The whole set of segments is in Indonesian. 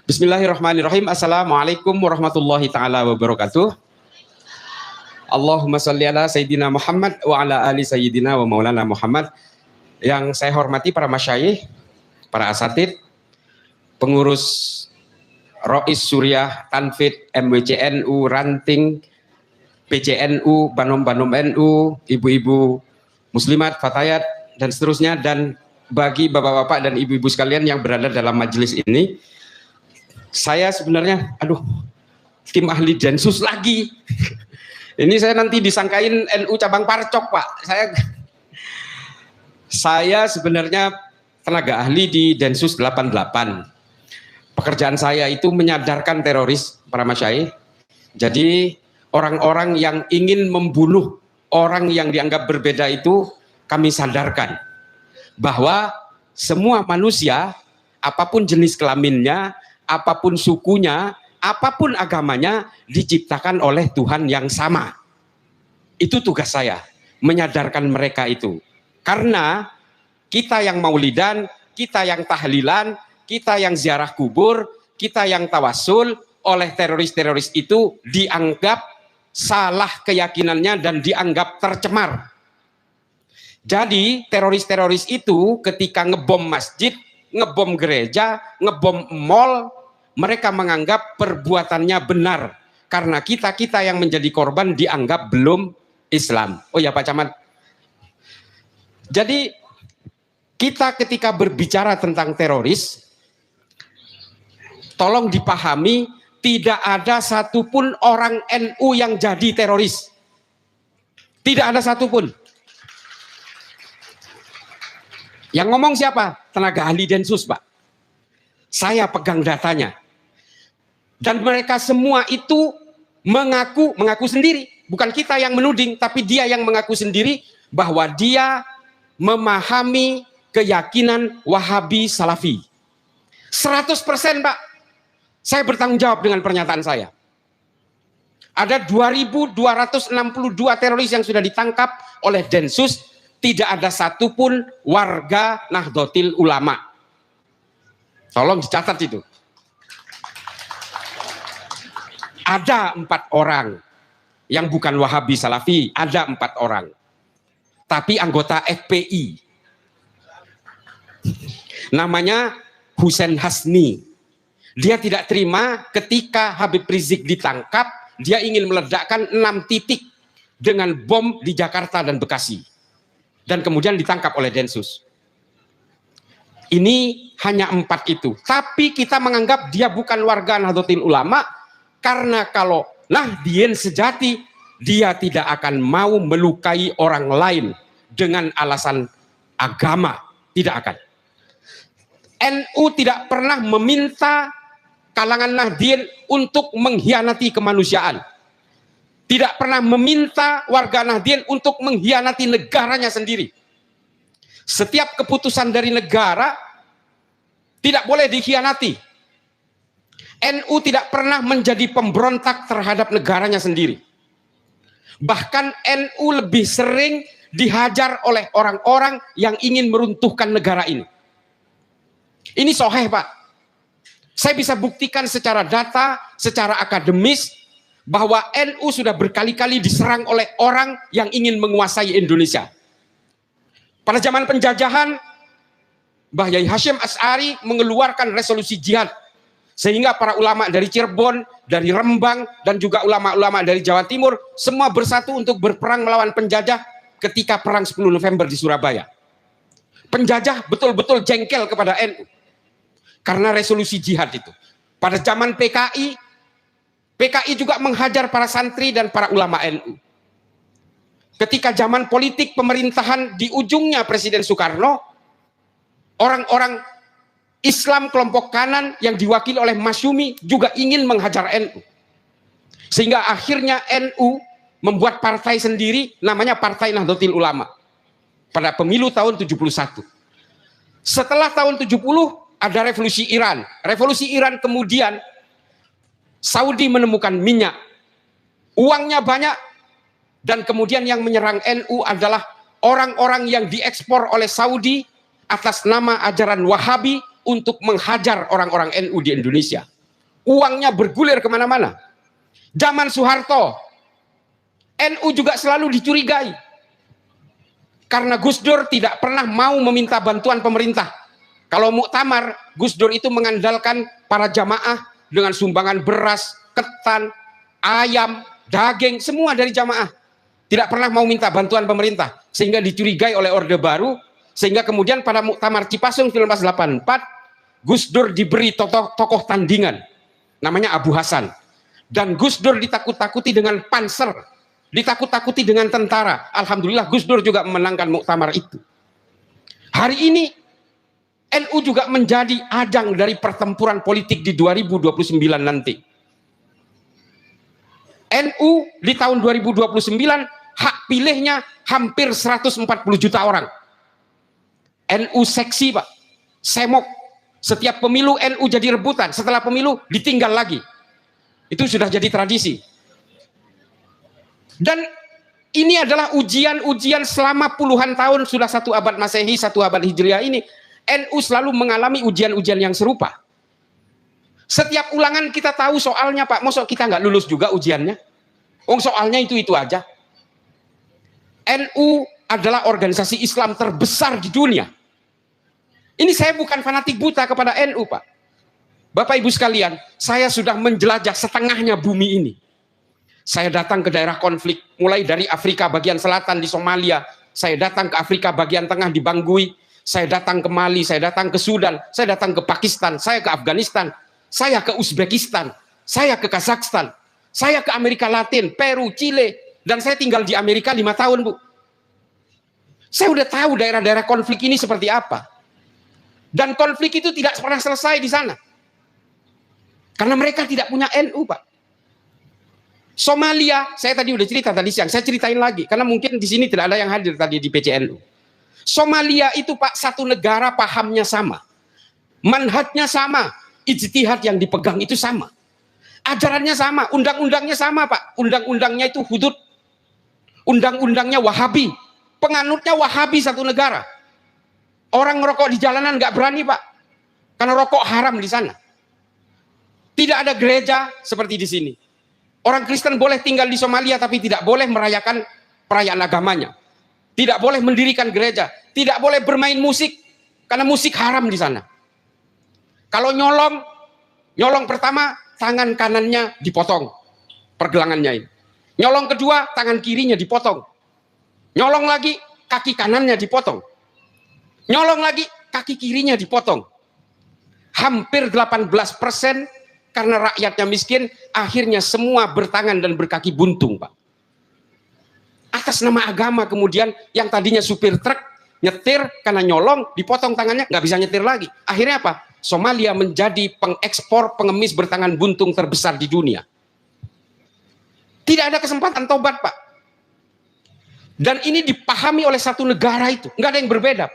Bismillahirrahmanirrahim. Assalamualaikum warahmatullahi ta'ala wabarakatuh. Allahumma sholli ala Sayyidina Muhammad wa ala ali Sayyidina wa maulana Muhammad. Yang saya hormati para masyayikh, para asatid, pengurus Rois Suriah, Tanfid, MWCNU, Ranting, PCNU, Banom-Banom NU, ibu-ibu muslimat, fatayat, dan seterusnya, dan bagi bapak-bapak dan ibu-ibu sekalian yang berada dalam majelis ini. Saya sebenarnya, tim ahli Densus lagi. Ini saya nanti disangkain NU cabang Parcok, Pak. Saya sebenarnya tenaga ahli di Densus 88. Pekerjaan saya itu menyadarkan teroris, para masyayikh. Jadi orang-orang yang ingin membunuh orang yang dianggap berbeda itu kami sadarkan bahwa semua manusia, apapun jenis kelaminnya, apapun sukunya, apapun agamanya, diciptakan oleh Tuhan yang sama. Itu tugas saya, menyadarkan mereka itu. Karena kita yang maulidan, kita yang tahlilan, kita yang ziarah kubur, kita yang tawasul, oleh teroris-teroris itu dianggap salah keyakinannya dan dianggap tercemar. Jadi teroris-teroris itu ketika ngebom masjid, ngebom gereja, ngebom mall, mereka menganggap perbuatannya benar karena kita yang menjadi korban dianggap belum Islam. Oh ya Pak Camat. Jadi kita ketika berbicara tentang teroris, tolong dipahami, tidak ada satupun orang NU yang jadi teroris. Tidak ada satupun. Yang ngomong siapa? Tenaga ahli Densus, Pak. Saya pegang datanya. Dan mereka semua itu mengaku sendiri. Bukan kita yang menuding, tapi dia yang mengaku sendiri bahwa dia memahami keyakinan Wahabi Salafi. 100%, Pak. Saya bertanggung jawab dengan pernyataan saya. Ada 2.262 teroris yang sudah ditangkap oleh Densus. Tidak ada satupun warga Nahdlatul Ulama. Tolong dicatat itu. Ada 4 orang yang bukan Wahabi Salafi, ada 4 orang. Tapi anggota FPI. Namanya Husain Hasni. Dia tidak terima ketika Habib Rizik ditangkap, dia ingin meledakkan 6 titik dengan bom di Jakarta dan Bekasi. Dan kemudian ditangkap oleh Densus. Ini hanya 4 itu. Tapi kita menganggap dia bukan warga Nahdlatul Ulama, karena kalau Nahdien sejati, dia tidak akan mau melukai orang lain dengan alasan agama. Tidak akan. NU tidak pernah meminta kalangan Nahdien untuk mengkhianati kemanusiaan. Tidak pernah meminta warga Nahdien untuk mengkhianati negaranya sendiri. Setiap keputusan dari negara tidak boleh dikhianati. NU tidak pernah menjadi pemberontak terhadap negaranya sendiri. Bahkan NU lebih sering dihajar oleh orang-orang yang ingin meruntuhkan negara ini. Ini sahih, Pak. Saya bisa buktikan secara data, secara akademis, bahwa NU sudah berkali-kali diserang oleh orang yang ingin menguasai Indonesia. Pada zaman penjajahan, Mbah Yai Hashim Asy'ari mengeluarkan resolusi jihad, sehingga para ulama dari Cirebon, dari Rembang, dan juga ulama-ulama dari Jawa Timur semua bersatu untuk berperang melawan penjajah ketika perang 10 November di Surabaya. Penjajah betul-betul jengkel kepada NU karena resolusi jihad itu. Pada zaman PKI juga menghajar para santri dan para ulama NU. Ketika zaman politik pemerintahan di ujungnya Presiden Soekarno, orang-orang Islam kelompok kanan yang diwakili oleh Masyumi juga ingin menghajar NU. Sehingga akhirnya NU membuat partai sendiri namanya Partai Nahdlatul Ulama pada pemilu tahun 71. Setelah tahun 70 ada revolusi Iran. Revolusi Iran kemudian Saudi menemukan minyak, uangnya banyak, dan kemudian yang menyerang NU adalah orang-orang yang diekspor oleh Saudi atas nama ajaran Wahabi untuk menghajar orang-orang NU di Indonesia. Uangnya bergulir kemana-mana. Zaman Soeharto, NU juga selalu dicurigai. Karena Gus Dur tidak pernah mau meminta bantuan pemerintah. Kalau muktamar, Gus Dur itu mengandalkan para jamaah dengan sumbangan beras, ketan, ayam, daging, semua dari jamaah. Tidak pernah mau minta bantuan pemerintah. Sehingga dicurigai oleh Orde Baru. Sehingga kemudian pada muktamar Cipasung 1984, Gus Dur diberi tokoh tandingan. Namanya Abu Hasan. Dan Gus Dur ditakut-takuti dengan panser. Ditakut-takuti dengan tentara. Alhamdulillah Gus Dur juga memenangkan muktamar itu. Hari ini NU juga menjadi ajang dari pertempuran politik di 2029 nanti. NU di tahun 2029 hak pilihnya hampir 140 juta orang. NU seksi Pak, semok. Setiap pemilu NU jadi rebutan, setelah pemilu ditinggal lagi. Itu sudah jadi tradisi. Dan ini adalah ujian-ujian selama puluhan tahun, sudah 1 abad Masehi, 1 abad Hijriah ini. NU selalu mengalami ujian-ujian yang serupa. Setiap ulangan kita tahu soalnya Pak, masa kita nggak lulus juga ujiannya? Soalnya itu aja. NU adalah organisasi Islam terbesar di dunia. Ini saya bukan fanatik buta kepada NU Pak. Bapak Ibu sekalian, saya sudah menjelajah setengahnya bumi ini. Saya datang ke daerah konflik, mulai dari Afrika bagian selatan di Somalia, saya datang ke Afrika bagian tengah di Bangui, saya datang ke Mali, saya datang ke Sudan, saya datang ke Pakistan, saya ke Afghanistan, saya ke Uzbekistan, saya ke Kazakhstan, saya ke Amerika Latin, Peru, Chile, dan saya tinggal di Amerika 5 tahun Bu. Saya udah tahu daerah-daerah konflik ini seperti apa. Dan konflik itu tidak pernah selesai di sana. Karena mereka tidak punya NU Pak. Somalia, saya tadi udah cerita tadi siang, saya ceritain lagi karena mungkin di sini tidak ada yang hadir tadi di PCNU. Somalia itu Pak, satu negara pahamnya sama. Manhajnya sama, ijtihad yang dipegang itu sama. Ajarannya sama, undang-undangnya sama Pak. Undang-undangnya itu hudud. Undang-undangnya Wahabi. Penganutnya Wahabi satu negara. Orang ngerokok di jalanan nggak berani Pak. Karena rokok haram di sana. Tidak ada gereja seperti di sini. Orang Kristen boleh tinggal di Somalia tapi tidak boleh merayakan perayaan agamanya. Tidak boleh mendirikan gereja. Tidak boleh bermain musik. Karena musik haram di sana. Kalau nyolong pertama, tangan kanannya dipotong. Pergelangannya ini. Nyolong kedua, tangan kirinya dipotong. Nyolong lagi, kaki kanannya dipotong. Nyolong lagi, kaki kirinya dipotong. Hampir 18%. Karena rakyatnya miskin, akhirnya semua bertangan dan berkaki buntung, Pak. Atas nama agama kemudian yang tadinya supir truk, nyetir karena nyolong, dipotong tangannya, nggak bisa nyetir lagi. Akhirnya apa? Somalia menjadi pengekspor pengemis bertangan buntung terbesar di dunia. Tidak ada kesempatan tobat, Pak. Dan ini dipahami oleh satu negara itu. Nggak ada yang berbeda.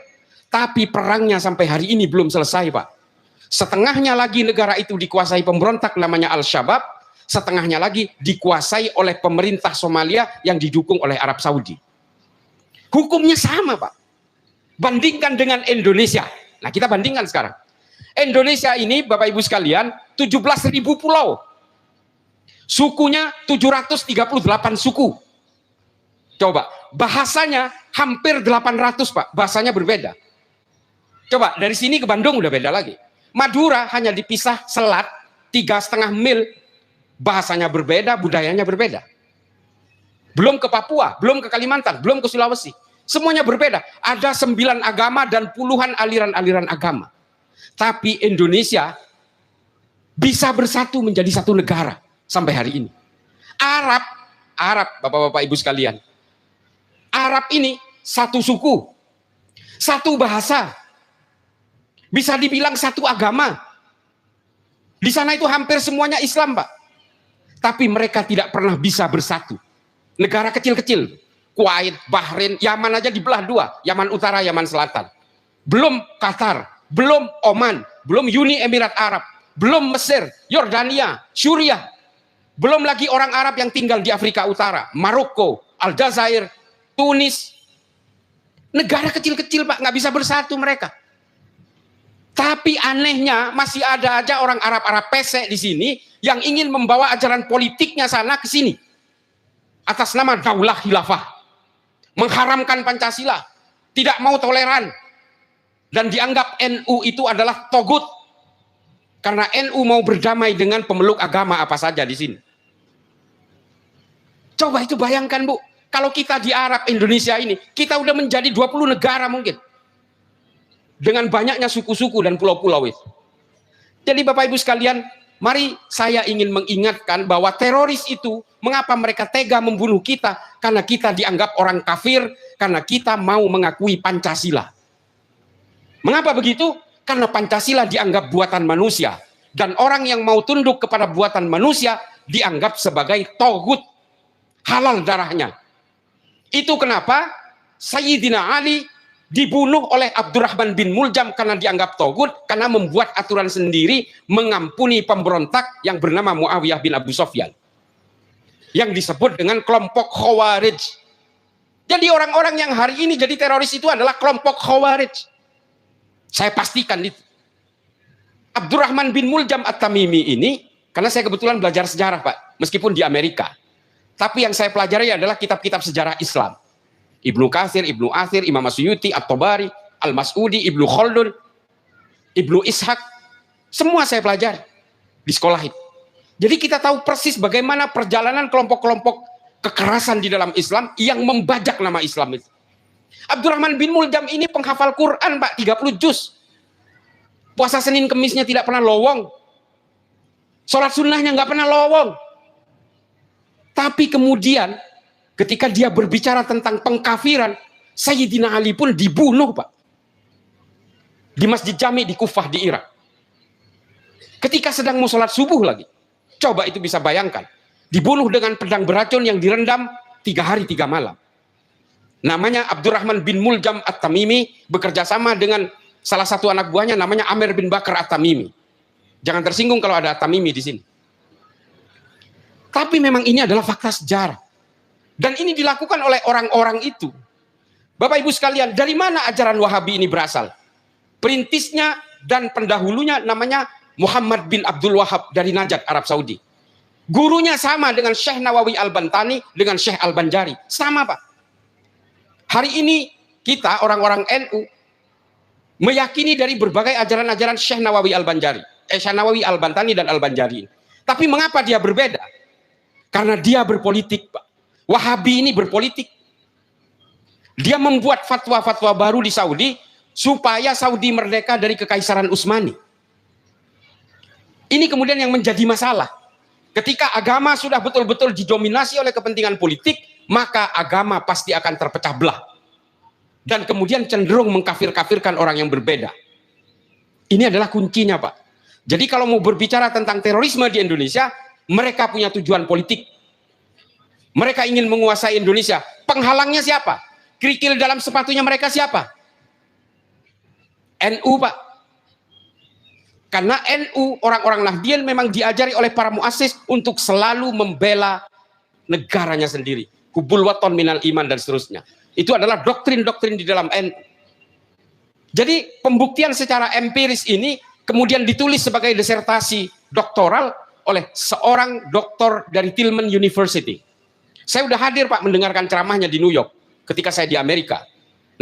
Tapi perangnya sampai hari ini belum selesai, Pak. Setengahnya lagi negara itu dikuasai pemberontak namanya Al-Shabaab, setengahnya lagi dikuasai oleh pemerintah Somalia yang didukung oleh Arab Saudi. Hukumnya sama Pak. Bandingkan dengan Indonesia. Nah kita bandingkan sekarang. Indonesia ini Bapak Ibu sekalian 17.000 pulau. Sukunya 738 suku. Coba bahasanya hampir 800 Pak. Bahasanya berbeda. Coba dari sini ke Bandung udah beda lagi. Madura hanya dipisah selat 3,5 mil, bahasanya berbeda, budayanya berbeda. Belum ke Papua, belum ke Kalimantan, belum ke Sulawesi. Semuanya berbeda. Ada 9 agama dan puluhan aliran-aliran agama. Tapi Indonesia bisa bersatu menjadi satu negara sampai hari ini. Arab, Bapak-bapak Ibu sekalian. Arab ini satu suku, satu bahasa. Bisa dibilang satu agama. Di sana itu hampir semuanya Islam, Pak. Tapi mereka tidak pernah bisa bersatu. Negara kecil-kecil. Kuwait, Bahrain, Yaman aja dibelah 2. Yaman Utara, Yaman Selatan. Belum Qatar, belum Oman, belum Uni Emirat Arab, belum Mesir, Yordania, Suriah. Belum lagi orang Arab yang tinggal di Afrika Utara, Maroko, Aljazair, Tunis. Negara kecil-kecil, Pak. Nggak bisa bersatu mereka. Tapi anehnya masih ada aja orang Arab-Arab pesek di sini yang ingin membawa ajaran politiknya sana ke sini atas nama daulah khilafah, mengharamkan Pancasila, tidak mau toleran, dan dianggap NU itu adalah togut karena NU mau berdamai dengan pemeluk agama apa saja di sini. Coba itu bayangkan, Bu, kalau kita di Arab Indonesia ini, kita udah menjadi 20 negara mungkin. Dengan banyaknya suku-suku dan pulau-pulau itu. Jadi Bapak Ibu sekalian, mari saya ingin mengingatkan bahwa teroris itu, mengapa mereka tega membunuh kita? Karena kita dianggap orang kafir, karena kita mau mengakui Pancasila. Mengapa begitu? Karena Pancasila dianggap buatan manusia. Dan orang yang mau tunduk kepada buatan manusia, dianggap sebagai togut, halal darahnya. Itu kenapa Sayyidina Ali dibunuh oleh Abdurrahman bin Muljam karena dianggap togut, karena membuat aturan sendiri mengampuni pemberontak yang bernama Muawiyah bin Abu Sufyan yang disebut dengan kelompok Khawarij. Jadi orang-orang yang hari ini jadi teroris itu adalah kelompok Khawarij. Saya pastikan itu. Abdurrahman bin Muljam At-Tamimi ini, karena saya kebetulan belajar sejarah, Pak, meskipun di Amerika, tapi yang saya pelajari adalah kitab-kitab sejarah Islam. Ibnu Katsir, Ibnu Athir, Imam Suyuti, At-Tabari, Al-Mas'udi, Ibnu Khaldun, Ibnu Ishaq, semua saya pelajari di sekolah itu. Jadi kita tahu persis bagaimana perjalanan kelompok-kelompok kekerasan di dalam Islam yang membajak nama Islam itu. Abdurrahman bin Muljam ini penghafal Quran, Pak, 30 juz. Puasa Senin Kemisnya tidak pernah lowong. Sholat sunnahnya nggak pernah lowong. Tapi kemudian ketika dia berbicara tentang pengkafiran, Sayyidina Ali pun dibunuh, Pak. Di Masjid Jami di Kufah di Irak. Ketika sedang mau sholat subuh lagi. Coba itu bisa bayangkan. Dibunuh dengan pedang beracun yang direndam 3 hari 3 malam. Namanya Abdurrahman bin Muljam At-Tamimi, bekerja sama dengan salah satu anak buahnya namanya Amir bin Bakar At-Tamimi. Jangan tersinggung kalau ada At-Tamimi di sini. Tapi memang ini adalah fakta sejarah. Dan ini dilakukan oleh orang-orang itu. Bapak Ibu sekalian, dari mana ajaran Wahabi ini berasal? Perintisnya dan pendahulunya namanya Muhammad bin Abdul Wahab dari Najad, Arab Saudi. Gurunya sama dengan Syekh Nawawi Al-Bantani, dengan Syekh Al-Banjari. Sama, Pak. Hari ini kita, orang-orang NU, meyakini dari berbagai ajaran-ajaran Syekh Nawawi Al-Banjari. Syekh Nawawi Al-Bantani dan Al-Banjari. Tapi mengapa dia berbeda? Karena dia berpolitik, Pak. Wahabi ini berpolitik. Dia membuat fatwa-fatwa baru di Saudi supaya Saudi merdeka dari kekaisaran Utsmani. Ini kemudian yang menjadi masalah. Ketika agama sudah betul-betul didominasi oleh kepentingan politik, maka agama pasti akan terpecah belah. Dan kemudian cenderung mengkafir-kafirkan orang yang berbeda. Ini adalah kuncinya, Pak. Jadi kalau mau berbicara tentang terorisme di Indonesia, mereka punya tujuan politik. Mereka ingin menguasai Indonesia. Penghalangnya siapa? Kerikil dalam sepatunya mereka siapa? NU, Pak. Karena NU, orang-orang Nahdien memang diajari oleh para muassis untuk selalu membela negaranya sendiri. Hubul waton minal iman dan seterusnya. Itu adalah doktrin-doktrin di dalam NU. Jadi pembuktian secara empiris ini kemudian ditulis sebagai disertasi doktoral oleh seorang doktor dari Tillman University. Saya sudah hadir, Pak, mendengarkan ceramahnya di New York ketika saya di Amerika.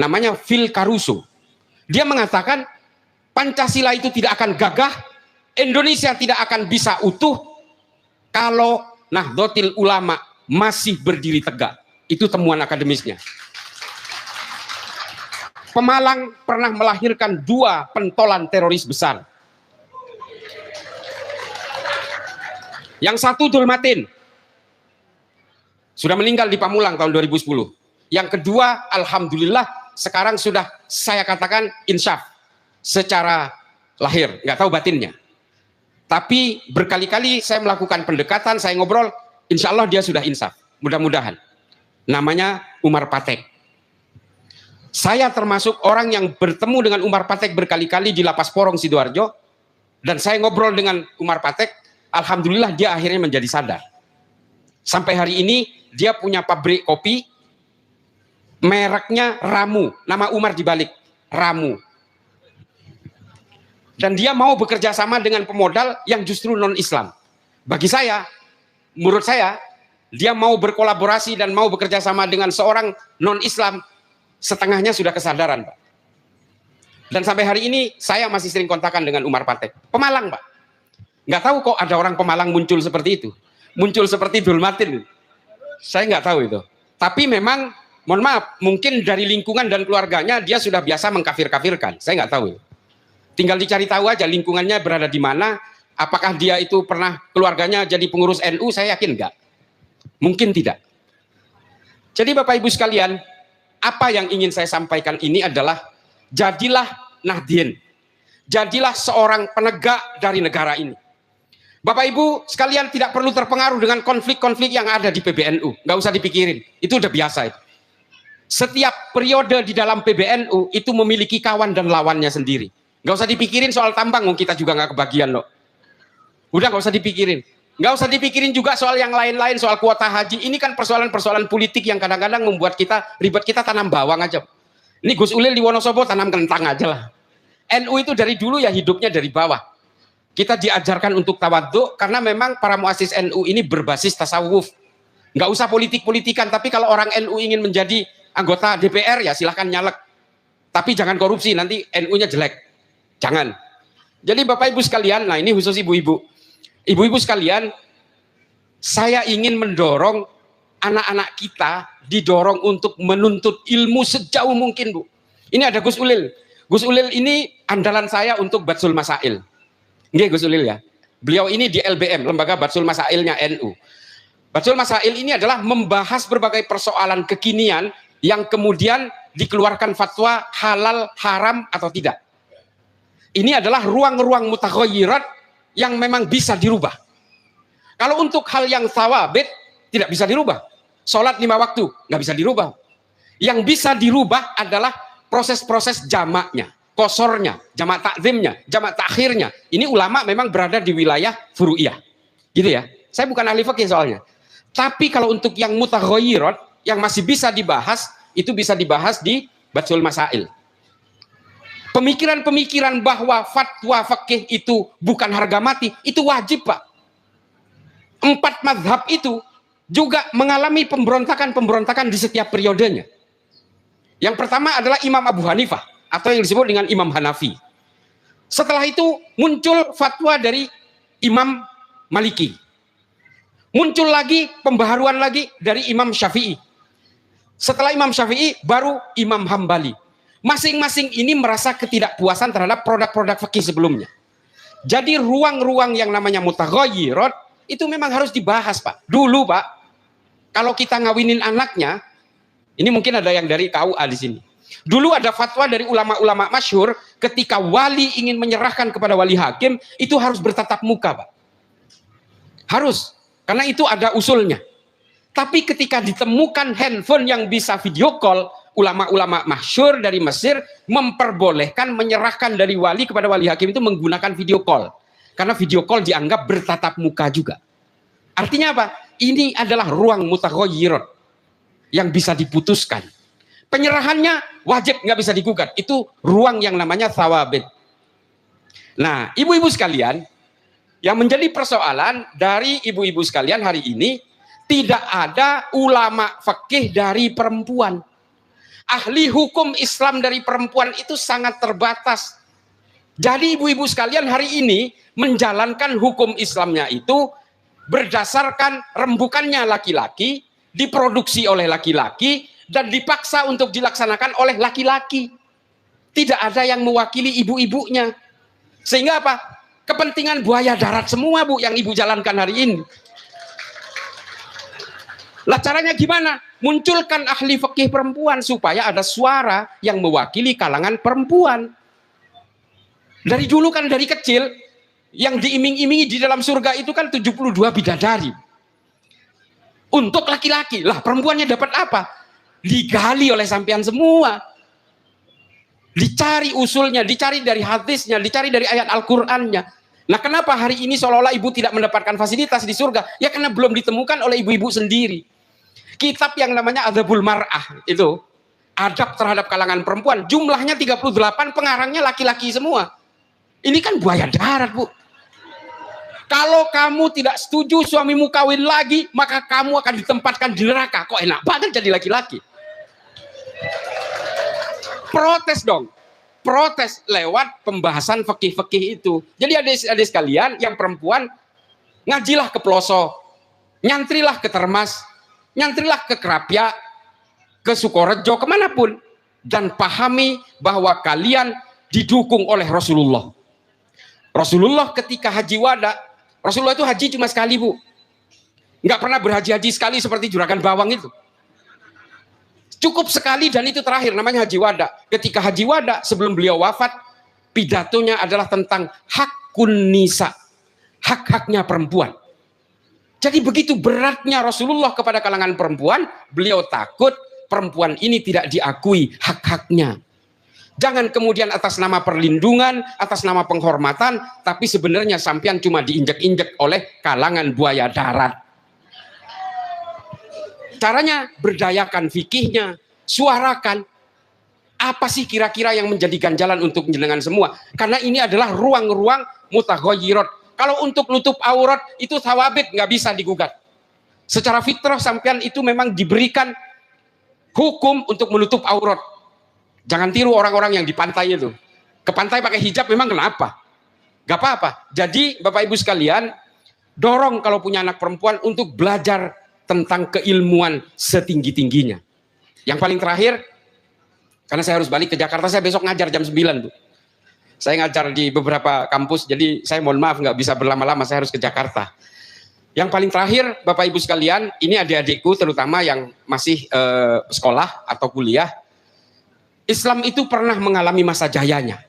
Namanya Phil Caruso. Dia mengatakan Pancasila itu tidak akan gagah, Indonesia tidak akan bisa utuh kalau Nahdlatul Ulama masih berdiri tegak. Itu temuan akademisnya. Pemalang pernah melahirkan 2 pentolan teroris besar. Yang satu Dul Matin, sudah meninggal di Pamulang tahun 2010. Yang kedua, alhamdulillah sekarang sudah saya katakan insyaf secara lahir, nggak tahu batinnya. Tapi berkali-kali saya melakukan pendekatan, saya ngobrol, insya Allah dia sudah insaf, mudah-mudahan. Namanya Umar Patek. Saya termasuk orang yang bertemu dengan Umar Patek berkali-kali di Lapas Porong Sidoarjo, dan saya ngobrol dengan Umar Patek, alhamdulillah dia akhirnya menjadi sadar. Sampai hari ini dia punya pabrik kopi, mereknya Ramu, nama Umar dibalik, Ramu. Dan dia mau bekerja sama dengan pemodal yang justru non-Islam. Bagi saya, menurut saya, dia mau berkolaborasi dan mau bekerja sama dengan seorang non-Islam, setengahnya sudah kesadaran, Pak. Dan sampai hari ini, saya masih sering kontakan dengan Umar Patek. Pemalang, Pak. Nggak tahu kok ada orang Pemalang muncul seperti itu. Muncul seperti Dulmatin. Saya nggak tahu itu. Tapi memang, mohon maaf, mungkin dari lingkungan dan keluarganya, dia sudah biasa mengkafir-kafirkan. Saya nggak tahu. Tinggal dicari tahu aja lingkungannya berada di mana. Apakah dia itu pernah keluarganya jadi pengurus NU? Saya yakin enggak. Mungkin tidak. Jadi Bapak Ibu sekalian, apa yang ingin saya sampaikan ini adalah jadilah Nahdien. Jadilah seorang penegak dari negara ini. Bapak Ibu sekalian tidak perlu terpengaruh dengan konflik-konflik yang ada di PBNU. Nggak usah dipikirin. Itu udah biasa itu. Setiap periode di dalam PBNU itu memiliki kawan dan lawannya sendiri. Nggak usah dipikirin soal tambang, kita juga nggak kebagian loh. Udah nggak usah dipikirin. Nggak usah dipikirin juga soal yang lain-lain, soal kuota haji. Ini kan persoalan-persoalan politik yang kadang-kadang membuat kita ribet. Kita tanam bawang aja. Ini Gus Ulil di Wonosobo tanam kentang aja lah. NU itu dari dulu ya hidupnya dari bawah. Kita diajarkan untuk tawadhu karena memang para muassis NU ini berbasis tasawuf. Nggak usah politik-politikan, tapi kalau orang NU ingin menjadi anggota DPR ya silahkan nyalek. Tapi jangan korupsi, nanti NU-nya jelek. Jangan. Jadi Bapak Ibu sekalian, nah ini khusus ibu-ibu. Ibu-ibu sekalian, saya ingin mendorong anak-anak kita didorong untuk menuntut ilmu sejauh mungkin, Bu. Ini ada Gus Ulil. Gus Ulil ini andalan saya untuk Batsul Masail. Nggih, Gus Ulil ya. Beliau ini di LBM, Lembaga Batsul Masailnya NU. Batsul Masail ini adalah membahas berbagai persoalan kekinian yang kemudian dikeluarkan fatwa halal, haram atau tidak. Ini adalah ruang-ruang mutaghayyirat yang memang bisa dirubah. Kalau untuk hal yang thawabit tidak bisa dirubah. Sholat 5 waktu nggak bisa dirubah. Yang bisa dirubah adalah proses-proses jamaknya, kosornya, jamak takzimnya, jamak takhirnya. Ini ulama memang berada di wilayah furu'iyah. Gitu ya. Saya bukan ahli fikih soalnya. Tapi kalau untuk yang mutaghayyirat yang masih bisa dibahas, itu bisa dibahas di Batsul Masail. Pemikiran-pemikiran bahwa fatwa fikih itu bukan harga mati, itu wajib, Pak. 4 mazhab itu juga mengalami pemberontakan-pemberontakan di setiap periodenya. Yang pertama adalah Imam Abu Hanifah atau yang disebut dengan Imam Hanafi. Setelah itu muncul fatwa dari Imam Maliki. Muncul lagi pembaharuan lagi dari Imam Syafi'i. Setelah Imam Syafi'i baru Imam Hambali. Masing-masing ini merasa ketidakpuasan terhadap produk-produk fikih sebelumnya. Jadi ruang-ruang yang namanya mutaghayyirat itu memang harus dibahas, Pak. Dulu, Pak, kalau kita ngawinin anaknya, ini mungkin ada yang dari KUA di sini. Dulu ada fatwa dari ulama-ulama masyhur ketika wali ingin menyerahkan kepada wali hakim, itu harus bertatap muka, Pak. Harus, karena itu ada usulnya. Tapi ketika ditemukan handphone yang bisa video call, ulama-ulama masyhur dari Mesir memperbolehkan menyerahkan dari wali kepada wali hakim itu menggunakan video call. Karena video call dianggap bertatap muka juga. Artinya apa? Ini adalah ruang mutaghayyirat yang bisa diputuskan. Penyerahannya wajib, nggak bisa digugat. Itu ruang yang namanya thawabit. Nah, ibu-ibu sekalian, yang menjadi persoalan dari ibu-ibu sekalian hari ini, tidak ada ulama fikih dari perempuan. Ahli hukum Islam dari perempuan itu sangat terbatas. Jadi ibu-ibu sekalian hari ini menjalankan hukum Islamnya itu berdasarkan rembukannya laki-laki, diproduksi oleh laki-laki, dan dipaksa untuk dilaksanakan oleh laki-laki. Tidak ada yang mewakili ibu-ibunya. Sehingga apa? Kepentingan buaya darat semua, Bu, yang ibu jalankan hari ini. Lah caranya gimana? Munculkan ahli fikih perempuan supaya ada suara yang mewakili kalangan perempuan. Dari dulu kan dari kecil yang diiming-imingi di dalam surga itu kan 72 bidadari. Untuk laki-laki. Lah perempuannya dapat apa? Digali oleh sampean semua. Dicari usulnya, dicari dari hadisnya, dicari dari ayat Al-Qur'annya. Nah, kenapa hari ini seolah-olah ibu tidak mendapatkan fasilitas di surga? Ya karena belum ditemukan oleh ibu-ibu sendiri. Kitab yang namanya Adabul Mar'ah itu, adab terhadap kalangan perempuan, jumlahnya 38, pengarangnya laki-laki semua. Ini kan buaya darat, Bu. Kalau kamu tidak setuju suamimu kawin lagi, maka kamu akan ditempatkan di neraka. Kok enak banget jadi laki-laki? Protes dong. Protes lewat pembahasan fikih-fikih itu. Jadi adik-adik sekalian yang perempuan, ngajilah ke pelosok, nyantrilah ke Termas, nyantrilah ke Kerapia, ke Sukorejo, kemanapun. Dan pahami bahwa kalian didukung oleh Rasulullah. Rasulullah ketika haji wada, Rasulullah itu haji cuma sekali, Bu. Nggak pernah berhaji-haji sekali seperti juragan bawang itu. Cukup sekali dan itu terakhir, namanya haji wada. Ketika haji wada sebelum beliau wafat, pidatonya adalah tentang hakun nisa, hak-haknya perempuan. Jadi begitu beratnya Rasulullah kepada kalangan perempuan, beliau takut perempuan ini tidak diakui hak-haknya. Jangan kemudian atas nama perlindungan, atas nama penghormatan, tapi sebenarnya sampean cuma diinjek-injek oleh kalangan buaya darat. Caranya berdayakan fikihnya, suarakan. Apa sih kira-kira yang menjadi ganjalan untuk jenengan semua? Karena ini adalah ruang-ruang mutaghayyirat. Kalau untuk nutup aurat itu thawabit, nggak bisa digugat. Secara fitrah sampean itu memang diberikan hukum untuk menutup aurat. Jangan tiru orang-orang yang di pantai itu. Ke pantai pakai hijab memang kenapa? Gak apa-apa. Jadi Bapak Ibu sekalian, dorong kalau punya anak perempuan untuk belajar tentang keilmuan setinggi-tingginya. Yang paling terakhir, karena saya harus balik ke Jakarta, saya besok ngajar jam 9, Bu. Saya ngajar di beberapa kampus, jadi saya mohon maaf nggak bisa berlama-lama, saya harus ke Jakarta. Yang paling terakhir, Bapak Ibu sekalian, ini adik-adikku terutama yang masih sekolah atau kuliah, Islam itu pernah mengalami masa jayanya.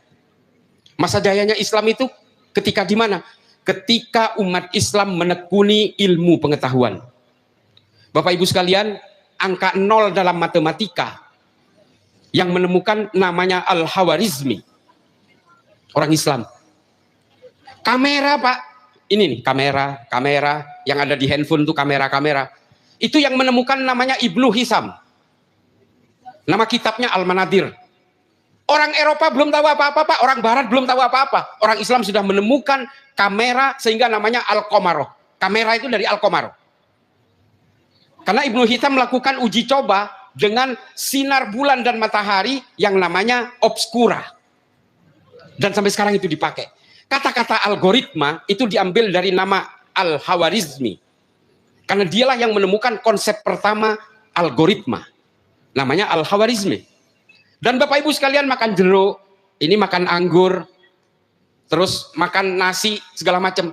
Masa jayanya Islam itu ketika di mana? Ketika umat Islam menekuni ilmu pengetahuan. Bapak Ibu sekalian, angka 0 dalam matematika yang menemukan namanya Al-Khawarizmi. Orang Islam. Kamera, Pak. Ini nih, kamera yang ada di handphone itu kamera. Itu yang menemukan namanya Ibnu Hisam. Nama kitabnya Al-Manadir. Orang Eropa belum tahu apa-apa, Pak. Orang Barat belum tahu apa-apa. Orang Islam sudah menemukan kamera sehingga namanya Al-Qamaroh. Kamera itu dari Al-Qamaroh. Karena Ibnu Hisam melakukan uji coba dengan sinar bulan dan matahari yang namanya obscura. Dan sampai sekarang itu dipakai. Kata-kata algoritma itu diambil dari nama Al-Khawarizmi. Karena dialah yang menemukan konsep pertama algoritma. Namanya Al-Khawarizmi. Dan Bapak Ibu sekalian makan jeruk, ini makan anggur, terus makan nasi, segala macam.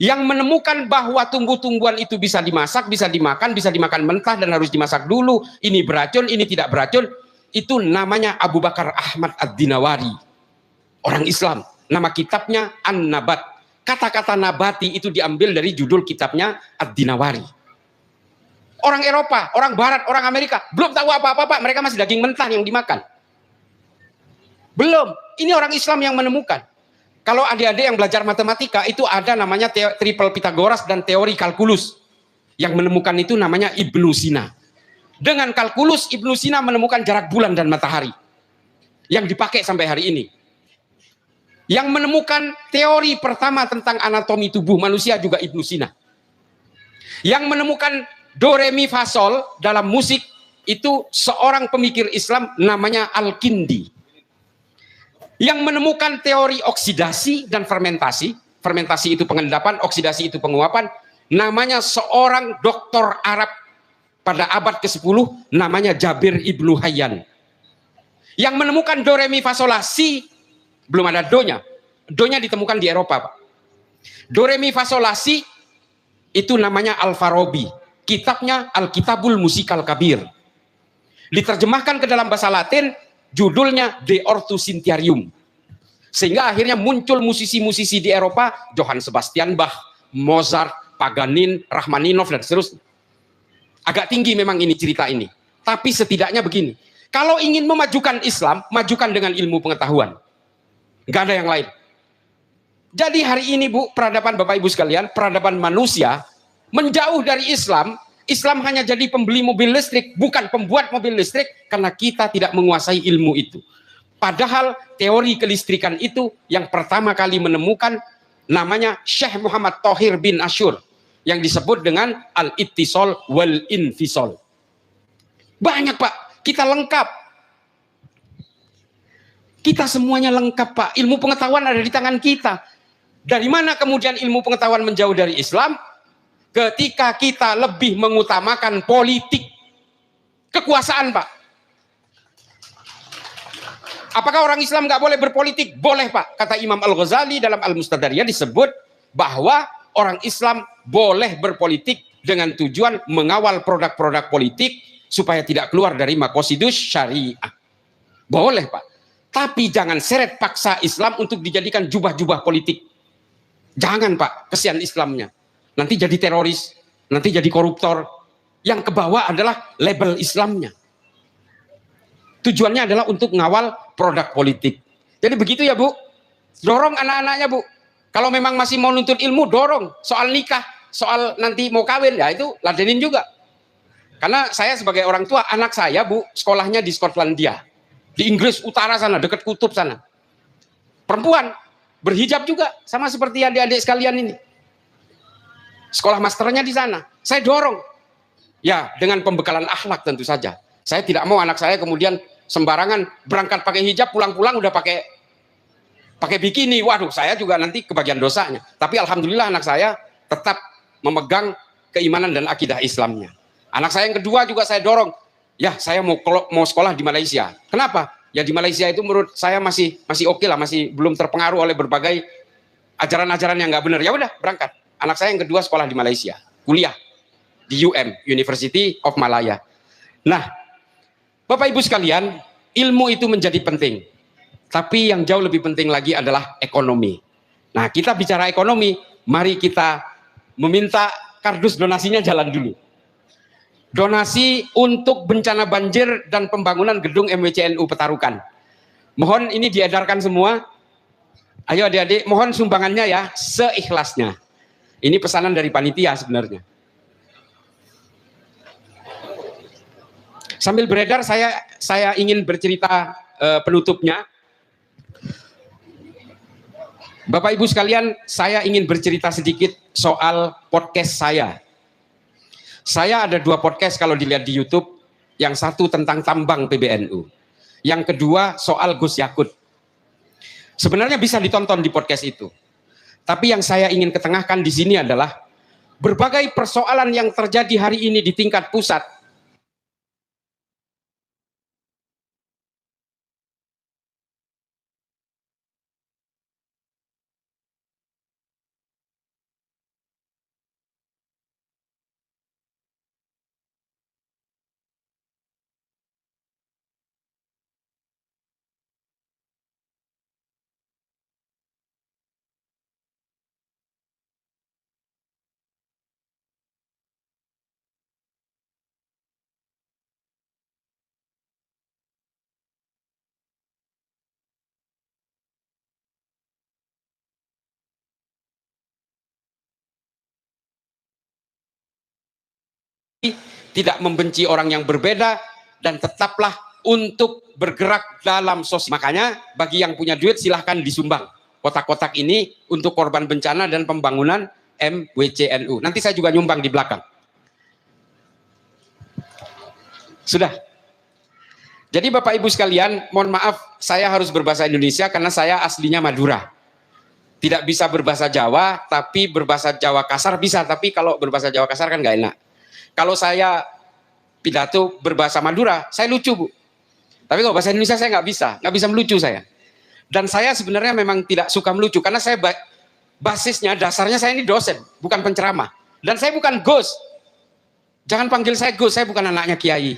Yang menemukan bahwa tumbuh-tumbuhan itu bisa dimasak, bisa dimakan mentah dan harus dimasak dulu. Ini beracun, ini tidak beracun. Itu namanya Abu Bakar Ahmad Ad-Dinawari. Orang Islam. Nama kitabnya An-Nabat. Kata-kata nabati itu diambil dari judul kitabnya Ad-Dinawari. Orang Eropa, orang Barat, orang Amerika belum tahu apa-apa, Pak. Mereka masih daging mentah yang dimakan. Belum. Ini orang Islam yang menemukan. Kalau adik-adik yang belajar matematika itu ada namanya triple Pythagoras dan teori kalkulus. Yang menemukan itu namanya Ibnu Sina. Dengan kalkulus Ibnu Sina menemukan jarak bulan dan matahari. Yang dipakai sampai hari ini. Yang menemukan teori pertama tentang anatomi tubuh manusia juga Ibnu Sina. Yang menemukan do re mi fa sol dalam musik itu seorang pemikir Islam namanya Al-Kindi. Yang menemukan teori oksidasi dan fermentasi, fermentasi itu pengendapan, oksidasi itu penguapan, namanya seorang doktor Arab pada abad ke-10 namanya Jabir Ibnu Hayyan. Yang menemukan do re mi fa sol la si, belum ada do-nya. Do-nya ditemukan di Eropa, Pak. Do re mi fa sol la si itu namanya Al-Farabi. Kitabnya Al-Kitabul Musikal Kabir. Diterjemahkan ke dalam bahasa Latin, judulnya De Ortu Sintiarium. Sehingga akhirnya muncul musisi-musisi di Eropa, Johann Sebastian Bach, Mozart, Paganini, Rachmaninoff, dan seterusnya. Agak tinggi memang ini cerita ini. Tapi setidaknya begini, kalau ingin memajukan Islam, majukan dengan ilmu pengetahuan. Nggak ada yang lain. Jadi hari ini, Bu, peradaban Bapak Ibu sekalian, peradaban manusia, menjauh dari Islam. Islam hanya jadi pembeli mobil listrik, bukan pembuat mobil listrik, karena kita tidak menguasai ilmu itu. Padahal teori kelistrikan itu yang pertama kali menemukan namanya Syekh Muhammad Thohir bin Ashur, yang disebut dengan al-ittisal wal infisal. Banyak Pak, kita lengkap. Kita semuanya lengkap Pak, ilmu pengetahuan ada di tangan kita. Dari mana kemudian ilmu pengetahuan menjauh dari Islam? Ketika kita lebih mengutamakan politik, kekuasaan Pak. Apakah orang Islam nggak boleh berpolitik? Boleh Pak. Kata Imam Al-Ghazali dalam Al-Mustadariyah disebut bahwa orang Islam boleh berpolitik dengan tujuan mengawal produk-produk politik supaya tidak keluar dari maqasidus syariah. Boleh Pak. Tapi jangan seret paksa Islam untuk dijadikan jubah-jubah politik. Jangan Pak, kesian Islamnya. Nanti jadi teroris, nanti jadi koruptor. Yang kebawa adalah label Islamnya. Tujuannya adalah untuk ngawal produk politik. Jadi begitu ya Bu. Dorong anak-anaknya Bu. Kalau memang masih mau nuntut ilmu, dorong. Soal nikah, soal nanti mau kawin, ya itu ladenin juga. Karena saya sebagai orang tua, anak saya Bu, sekolahnya di Skotlandia. Di Inggris utara sana, dekat kutub sana. Perempuan, berhijab juga. Sama seperti adik-adik sekalian ini. Sekolah masternya di sana. Saya dorong. Ya, dengan pembekalan akhlak tentu saja. Saya tidak mau anak saya kemudian sembarangan berangkat pakai hijab, pulang-pulang udah pakai bikini. Waduh, saya juga nanti kebagian dosanya. Tapi alhamdulillah anak saya tetap memegang keimanan dan akidah Islamnya. Anak saya yang kedua juga saya dorong. Ya, saya mau sekolah di Malaysia. Kenapa? Ya di Malaysia itu menurut saya masih oke lah, masih belum terpengaruh oleh berbagai ajaran-ajaran yang nggak benar. Ya udah, berangkat. Anak saya yang kedua sekolah di Malaysia, kuliah di University of Malaya. Nah, Bapak Ibu sekalian, ilmu itu menjadi penting. Tapi yang jauh lebih penting lagi adalah ekonomi. Nah, kita bicara ekonomi, mari kita meminta kardus donasinya jalan dulu. Donasi untuk bencana banjir dan pembangunan gedung MWCNU Petarukan. Mohon ini diedarkan semua. Ayo adik-adik, mohon sumbangannya ya, seikhlasnya. Ini pesanan dari panitia sebenarnya. Sambil beredar, saya ingin bercerita penutupnya. Bapak Ibu sekalian, saya ingin bercerita sedikit soal podcast saya. Saya ada 2 podcast kalau dilihat di YouTube. Yang satu tentang tambang PBNU. Yang kedua soal Gus Yakut. Sebenarnya bisa ditonton di podcast itu. Tapi yang saya ingin ketengahkan di sini adalah berbagai persoalan yang terjadi hari ini di tingkat pusat. Tidak membenci orang yang berbeda dan tetaplah untuk bergerak dalam sosial. Makanya bagi yang punya duit silahkan disumbang kotak-kotak ini untuk korban bencana dan pembangunan MWCNU. Nanti saya juga nyumbang di belakang. Sudah. Jadi Bapak Ibu sekalian, mohon maaf saya harus berbahasa Indonesia karena saya aslinya Madura. Tidak bisa berbahasa Jawa, tapi berbahasa Jawa kasar bisa, tapi kalau berbahasa Jawa kasar kan nggak enak. Kalau saya pidato berbahasa Madura, saya lucu Bu. Tapi kalau bahasa Indonesia saya nggak bisa melucu saya. Dan saya sebenarnya memang tidak suka melucu, karena saya basisnya, dasarnya saya ini dosen, bukan penceramah. Dan saya bukan Gus. Jangan panggil saya Gus, saya bukan anaknya Kiai.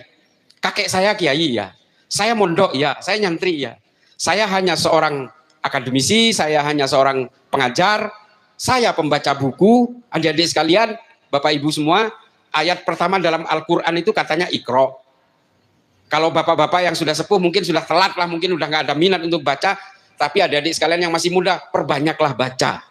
Kakek saya Kiai ya. Saya mondok ya, saya nyantri ya. Saya hanya seorang akademisi, saya hanya seorang pengajar, saya pembaca buku, adik-adik sekalian, Bapak Ibu semua. Ayat pertama dalam Al-Quran itu katanya Iqra. Kalau bapak-bapak yang sudah sepuh mungkin sudah telat lah, mungkin udah nggak ada minat untuk baca. Tapi adik-adik sekalian yang masih muda, perbanyaklah baca.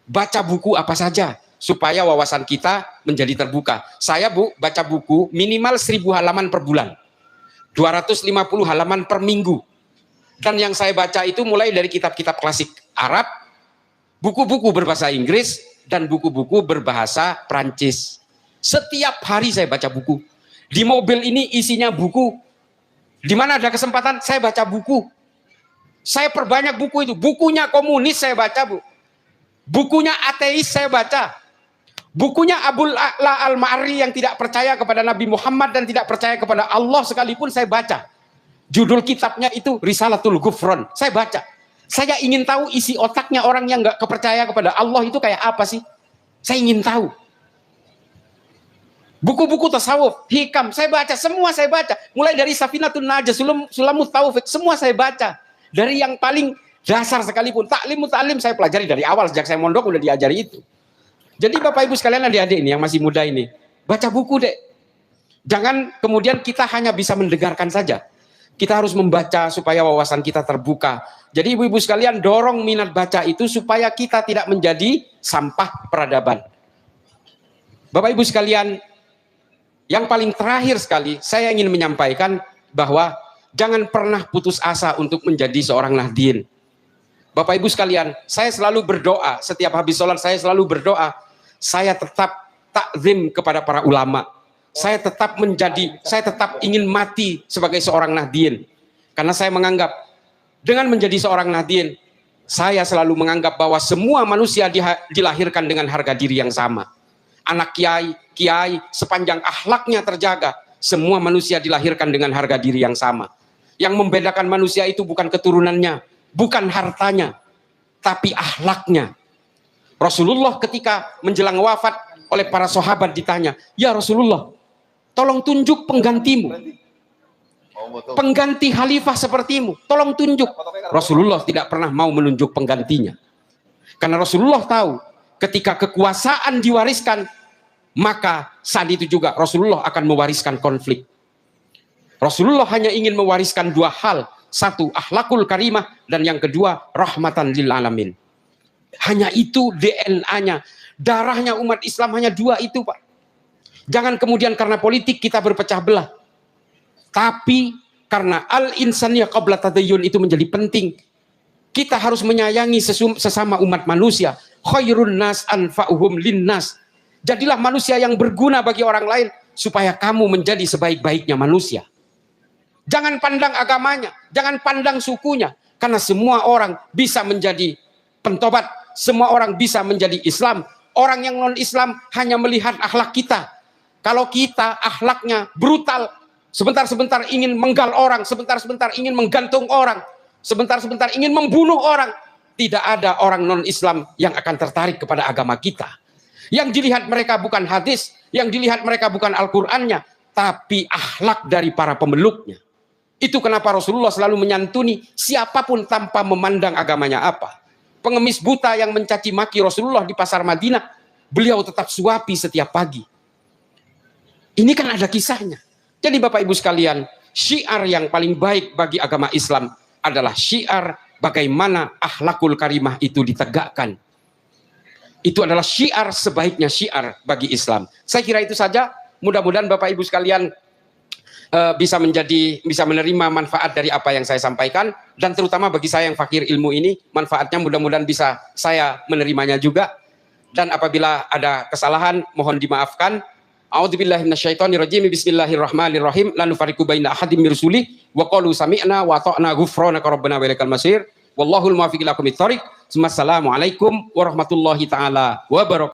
Baca buku apa saja, supaya wawasan kita menjadi terbuka. Saya Bu, baca buku minimal 1000 halaman per bulan. 250 halaman per minggu. Dan yang saya baca itu mulai dari kitab-kitab klasik Arab, buku-buku berbahasa Inggris, dan buku-buku berbahasa Prancis. Setiap hari saya baca buku. Di mobil ini isinya buku. Di mana ada kesempatan saya baca buku. Saya perbanyak buku itu. Bukunya komunis saya baca, Bu. Bukunya ateis saya baca. Bukunya Abul A'la Al-Ma'ari yang tidak percaya kepada Nabi Muhammad dan tidak percaya kepada Allah sekalipun saya baca. Judul kitabnya itu Risalatul Ghufran. Saya baca. Saya ingin tahu isi otaknya orang yang nggak kepercaya kepada Allah itu kayak apa sih? Saya ingin tahu. Buku-buku tasawuf, hikam, saya baca. Semua saya baca. Mulai dari Safinatun Najah, Sulamut Taufik, semua saya baca. Dari yang paling dasar sekalipun. Taklim saya pelajari dari awal. Sejak saya mondok udah diajari itu. Jadi Bapak Ibu sekalian, adik-adik ini yang masih muda ini, baca buku deh. Jangan kemudian kita hanya bisa mendengarkan saja. Kita harus membaca supaya wawasan kita terbuka. Jadi ibu-ibu sekalian, dorong minat baca itu supaya kita tidak menjadi sampah peradaban. Bapak Ibu sekalian, yang paling terakhir sekali saya ingin menyampaikan bahwa jangan pernah putus asa untuk menjadi seorang Nahdien. Bapak Ibu sekalian, saya selalu berdoa, setiap habis sholat saya selalu berdoa, saya tetap takzim kepada para ulama. Saya tetap ingin mati sebagai seorang Nahdien. Karena saya menganggap, dengan menjadi seorang Nahdien, saya selalu menganggap bahwa semua manusia dilahirkan dengan harga diri yang sama. Anak kiai, sepanjang akhlaknya terjaga, semua manusia dilahirkan dengan harga diri yang sama. Yang membedakan manusia itu bukan keturunannya, bukan hartanya, tapi akhlaknya. Rasulullah ketika menjelang wafat oleh para sahabat ditanya, "Ya Rasulullah, tolong tunjuk penggantimu. Pengganti khalifah sepertimu, tolong tunjuk." Rasulullah tidak pernah mau menunjuk penggantinya. Karena Rasulullah tahu, ketika kekuasaan diwariskan, maka saat itu juga Rasulullah akan mewariskan konflik. Rasulullah hanya ingin mewariskan dua hal. Satu, akhlakul karimah, dan yang kedua, rahmatan lil alamin. Hanya itu DNA-nya. Darahnya umat Islam hanya dua itu, Pak. Jangan kemudian karena politik kita berpecah belah. Tapi karena al-insaniyah qabla tadayyun itu menjadi penting. Kita harus menyayangi sesama umat manusia. Khairun nas anfa'uhum linnas. Jadilah manusia yang berguna bagi orang lain supaya kamu menjadi sebaik-baiknya manusia. Jangan pandang agamanya, jangan pandang sukunya, karena semua orang bisa menjadi pentobat, semua orang bisa menjadi Islam. Orang yang non-Islam hanya melihat akhlak kita. Kalau kita akhlaknya brutal, sebentar-sebentar ingin menggal orang, sebentar-sebentar ingin menggantung orang, sebentar-sebentar ingin membunuh orang, tidak ada orang non-Islam yang akan tertarik kepada agama kita. Yang dilihat mereka bukan hadis, yang dilihat mereka bukan Al-Qur'annya, tapi akhlak dari para pemeluknya. Itu kenapa Rasulullah selalu menyantuni siapapun tanpa memandang agamanya apa. Pengemis buta yang mencaci maki Rasulullah di pasar Madinah, beliau tetap suapi setiap pagi. Ini kan ada kisahnya. Jadi Bapak Ibu sekalian, syiar yang paling baik bagi agama Islam adalah syiar bagaimana akhlakul karimah itu ditegakkan. Itu adalah syiar sebaiknya syiar bagi Islam. Saya kira itu saja. Mudah-mudahan Bapak Ibu sekalian bisa menerima manfaat dari apa yang saya sampaikan, dan terutama bagi saya yang fakir ilmu ini, manfaatnya mudah-mudahan bisa saya menerimanya juga. Dan apabila ada kesalahan mohon dimaafkan. A'udzubillahi minasyaitonirrajim. Bismillahirrahmanirrahim. La nufarriqu baina ahadin min rusuli wa qalu sami'na wa ata'na ghufranaka rabbana wa ilaikal masir. Wallahul muwaffiq ila aqwamit thoriq. Wassalamualaikum warahmatullahi taala wabarakatuh.